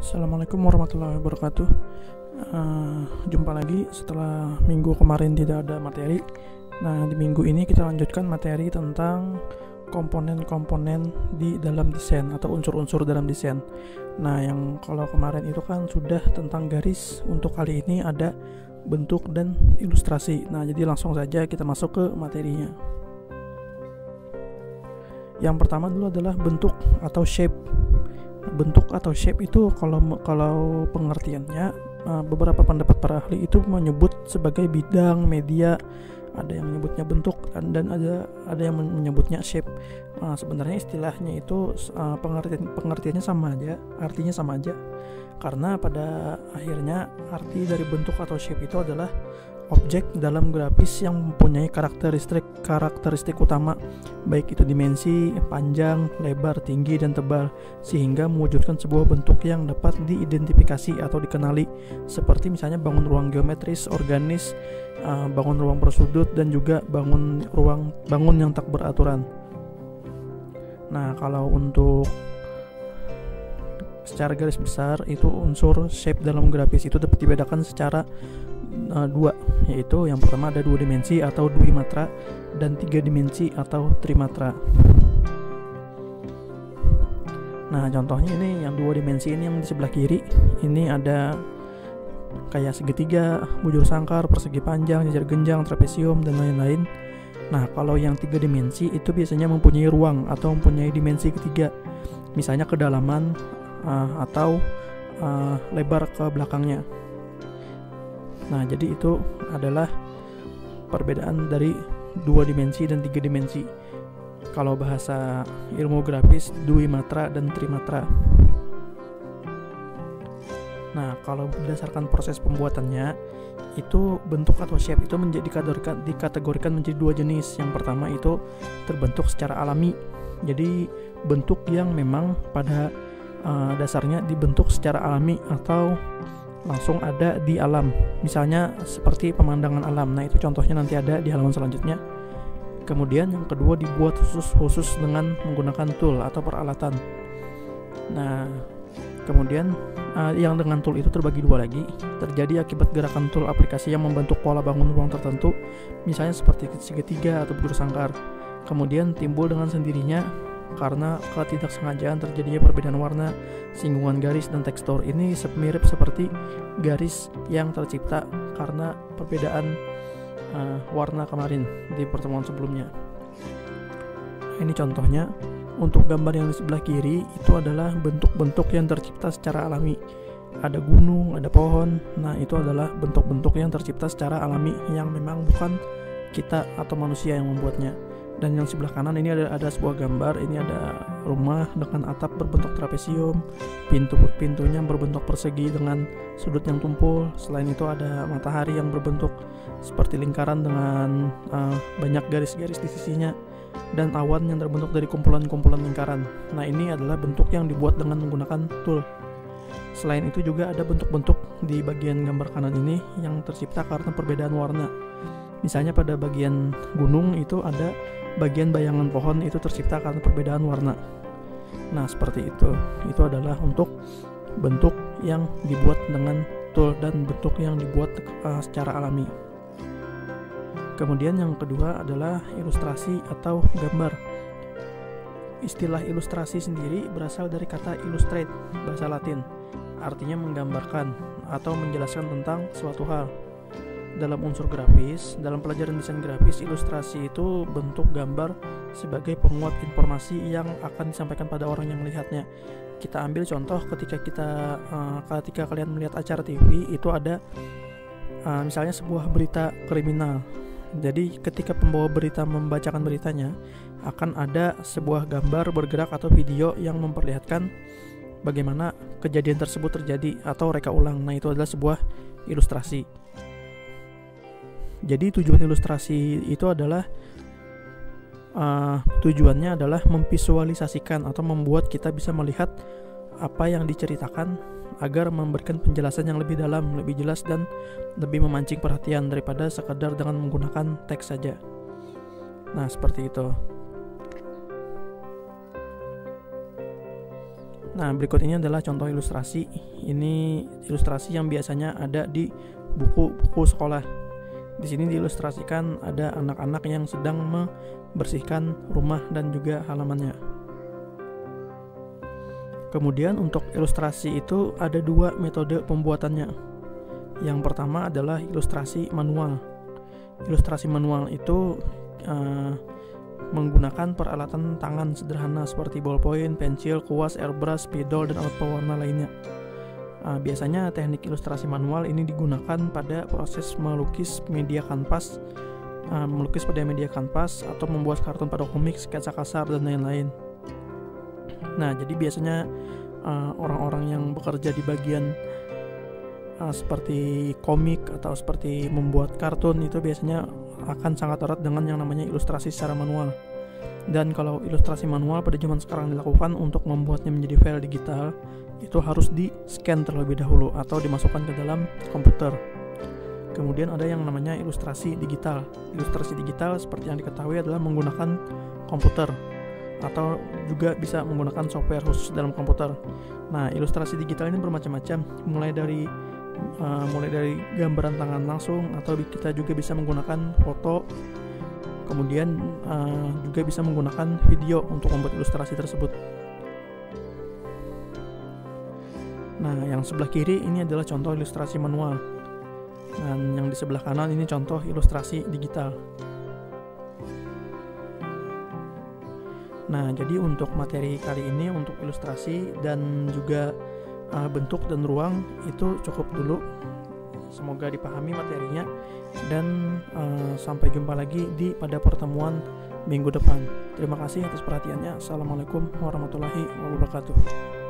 Assalamualaikum warahmatullahi wabarakatuh. Jumpa lagi setelah minggu kemarin tidak ada materi. Nah, di minggu ini kita lanjutkan materi tentang komponen-komponen di dalam desain atau unsur-unsur dalam desain. Nah, yang kalau kemarin itu kan sudah tentang garis, untuk kali ini ada bentuk dan ilustrasi. Nah, jadi langsung saja kita masuk ke materinya. Yang pertama dulu adalah bentuk atau shape. Bentuk atau shape itu kalau pengertiannya, beberapa pendapat para ahli itu menyebut sebagai bidang, media. Ada yang menyebutnya bentuk dan ada yang menyebutnya shape. Sebenarnya istilahnya itu pengertiannya sama aja, artinya sama aja. Karena pada akhirnya arti dari bentuk atau shape itu adalah objek dalam grafis yang mempunyai karakteristik utama, baik itu dimensi, panjang, lebar, tinggi, dan tebal, sehingga mewujudkan sebuah bentuk yang dapat diidentifikasi atau dikenali, seperti misalnya bangun ruang geometris, organis, bangun ruang bersudut, dan juga bangun yang tak beraturan. Nah, kalau untuk secara garis besar itu unsur shape dalam grafis itu dapat dibedakan secara dua, yaitu yang pertama ada 2 dimensi atau dwimatra dan 3 dimensi atau trimatra. Nah, contohnya ini yang 2 dimensi ini yang di sebelah kiri ini ada kayak segitiga, bujur sangkar, persegi panjang, jajar genjang, trapesium, dan lain-lain. Nah, kalau yang 3 dimensi itu biasanya mempunyai ruang atau mempunyai dimensi ketiga, misalnya kedalaman atau lebar ke belakangnya. Nah, jadi itu adalah perbedaan dari 2 dimensi dan 3 dimensi. Kalau bahasa ilmu grafis, dwimatra dan trimatra. Nah, kalau berdasarkan proses pembuatannya, itu bentuk atau shape itu dikategorikan menjadi 2 jenis. Yang pertama itu terbentuk secara alami. Jadi bentuk yang memang pada dasarnya dibentuk secara alami atau langsung ada di alam, misalnya seperti pemandangan alam. Nah, itu contohnya nanti ada di halaman selanjutnya. Kemudian yang kedua dibuat khusus dengan menggunakan tool atau peralatan. Nah, kemudian yang dengan tool itu terbagi 2 lagi, terjadi akibat gerakan tool aplikasi yang membentuk pola bangun ruang tertentu, misalnya seperti segitiga atau bujur sangkar. Kemudian timbul dengan sendirinya karena ketidaksengajaan terjadinya perbedaan warna, singgungan garis, dan tekstur. Ini mirip seperti garis yang tercipta karena perbedaan warna kemarin di pertemuan sebelumnya. Ini contohnya. Untuk gambar yang di sebelah kiri itu adalah bentuk-bentuk yang tercipta secara alami. Ada gunung, ada pohon. Nah, itu adalah bentuk-bentuk yang tercipta secara alami yang memang bukan kita atau manusia yang membuatnya. Dan yang sebelah kanan ini ada sebuah gambar. Ini ada rumah dengan atap berbentuk trapesium, pintunya berbentuk persegi dengan sudut yang tumpul. Selain itu ada matahari yang berbentuk seperti lingkaran dengan banyak garis-garis di sisinya, dan awan yang terbentuk dari kumpulan-kumpulan lingkaran. Nah, ini adalah bentuk yang dibuat dengan menggunakan tool. Selain itu juga ada bentuk-bentuk di bagian gambar kanan ini yang tercipta karena perbedaan warna. Misalnya pada bagian gunung itu ada bagian bayangan pohon itu tercipta karena perbedaan warna. Nah, seperti itu. Itu adalah untuk bentuk yang dibuat dengan tool dan bentuk yang dibuat secara alami. Kemudian yang kedua adalah ilustrasi atau gambar. Istilah ilustrasi sendiri berasal dari kata illustrate, bahasa Latin. Artinya menggambarkan atau menjelaskan tentang suatu hal. Dalam unsur grafis, dalam pelajaran desain grafis, ilustrasi itu bentuk gambar sebagai penguat informasi yang akan disampaikan pada orang yang melihatnya. Kita ambil contoh ketika kalian melihat acara TV, itu ada misalnya sebuah berita kriminal. Jadi ketika pembawa berita membacakan beritanya, akan ada sebuah gambar bergerak atau video yang memperlihatkan bagaimana kejadian tersebut terjadi atau reka ulang. Nah, itu adalah sebuah ilustrasi. Jadi tujuan ilustrasi itu adalah tujuannya adalah memvisualisasikan atau membuat kita bisa melihat apa yang diceritakan agar memberikan penjelasan yang lebih dalam, lebih jelas, dan lebih memancing perhatian daripada sekadar dengan menggunakan teks saja. Nah, seperti itu. Nah, berikut ini adalah contoh ilustrasi. Ini ilustrasi yang biasanya ada di buku-buku sekolah. Di sini diilustrasikan ada anak-anak yang sedang membersihkan rumah dan juga halamannya. Kemudian untuk ilustrasi itu ada dua metode pembuatannya. Yang pertama adalah ilustrasi manual. Ilustrasi manual itu menggunakan peralatan tangan sederhana seperti ballpoint, pensil, kuas, airbrush, spidol, dan alat pewarna lainnya. Biasanya teknik ilustrasi manual ini digunakan pada proses melukis pada media kanvas atau membuat kartun pada komik, sketsa kasar, dan lain-lain. Nah, jadi biasanya orang-orang yang bekerja di bagian seperti komik atau seperti membuat kartun itu biasanya akan sangat erat dengan yang namanya ilustrasi secara manual. Dan kalau ilustrasi manual pada zaman sekarang dilakukan untuk membuatnya menjadi file digital, itu harus di-scan terlebih dahulu atau dimasukkan ke dalam komputer. Kemudian ada yang namanya ilustrasi digital. Ilustrasi digital seperti yang diketahui adalah menggunakan komputer atau juga bisa menggunakan software khusus dalam komputer. Nah, ilustrasi digital ini bermacam-macam, mulai dari gambaran tangan langsung, atau kita juga bisa menggunakan foto, kemudian juga bisa menggunakan video untuk membuat ilustrasi tersebut. Nah, yang sebelah kiri ini adalah contoh ilustrasi manual, dan yang di sebelah kanan ini contoh ilustrasi digital. Nah, jadi untuk materi kali ini untuk ilustrasi dan juga bentuk dan ruang itu cukup dulu. Semoga dipahami materinya, dan sampai jumpa lagi pada pertemuan minggu depan. Terima kasih atas perhatiannya. Assalamualaikum warahmatullahi wabarakatuh.